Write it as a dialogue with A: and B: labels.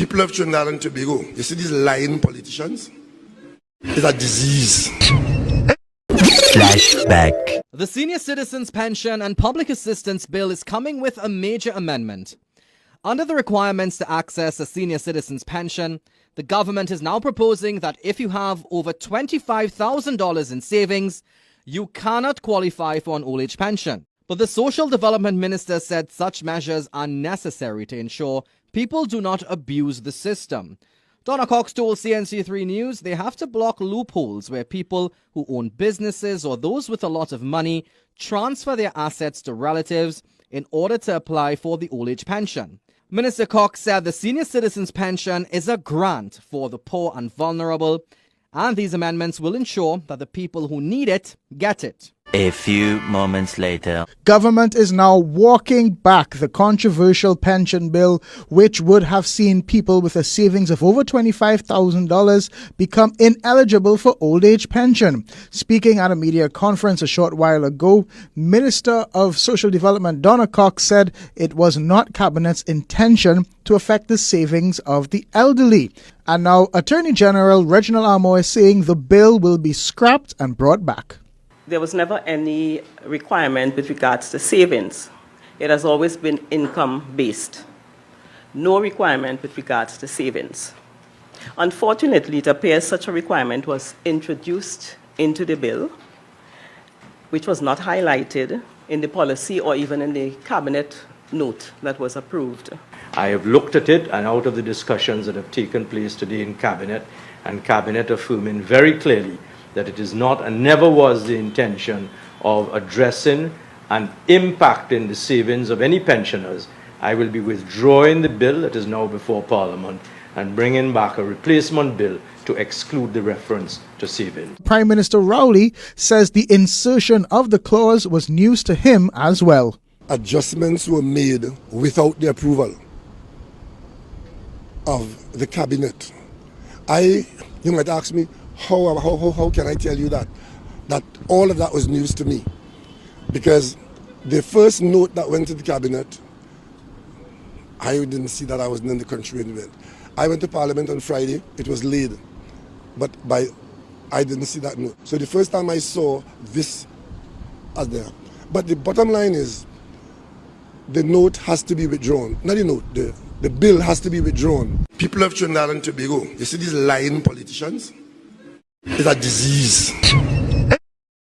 A: People of Trinidad and Tobago, you see these lying politicians? It's a disease.
B: Flashback.
C: The Senior Citizens Pension and Public Assistance Bill is coming with a major amendment. Under the requirements to access a senior citizen's pension, the government is now proposing that if you have over $25,000 in savings, you cannot qualify for an old age pension. But the Social Development Minister said such measures are necessary to ensure people do not abuse the system. Donna Cox told CNC3 News they have to block loopholes where people who own businesses or those with a lot of money transfer their assets to relatives in order to apply for the old age pension. Minister Cox said the senior citizens pension is a grant for the poor and vulnerable, and these amendments will ensure that the people who need it get it.
B: A few moments later.
D: Government is now walking back the controversial pension bill, which would have seen people with a savings of over $25,000 become ineligible for old age pension. Speaking at a media conference a short while ago, Minister of Social Development Donna Cox said it was not Cabinet's intention to affect the savings of the elderly. And now Attorney General Reginald Amo is saying the bill will be scrapped and brought back.
E: There was never any requirement with regards to savings. It has always been income-based. No requirement with regards to savings. Unfortunately, it appears such a requirement was introduced into the bill, which was not highlighted in the policy or even in the cabinet note that was approved.
F: I have looked at it, and out of the discussions that have taken place today in Cabinet, and Cabinet affirming very clearly that it is not and never was the intention of addressing and impacting the savings of any pensioners, I will be withdrawing the bill that is now before Parliament and bringing back a replacement bill to exclude the reference to savings.
D: Prime Minister Rowley says the insertion of the clause was news to him as well.
A: Adjustments were made without the approval of the cabinet. You might ask me, how can I tell you that? That all of that was news to me. Because the first note that went to the cabinet, I didn't see that. I wasn't in the country when it went. I went to Parliament on Friday, it was laid. But I didn't see that note. So the first time I saw this as there. But the bottom line is, the note has to be withdrawn. Not the note, the bill has to be withdrawn. People of Trinidad and Tobago, you see these lying politicians? It's a disease.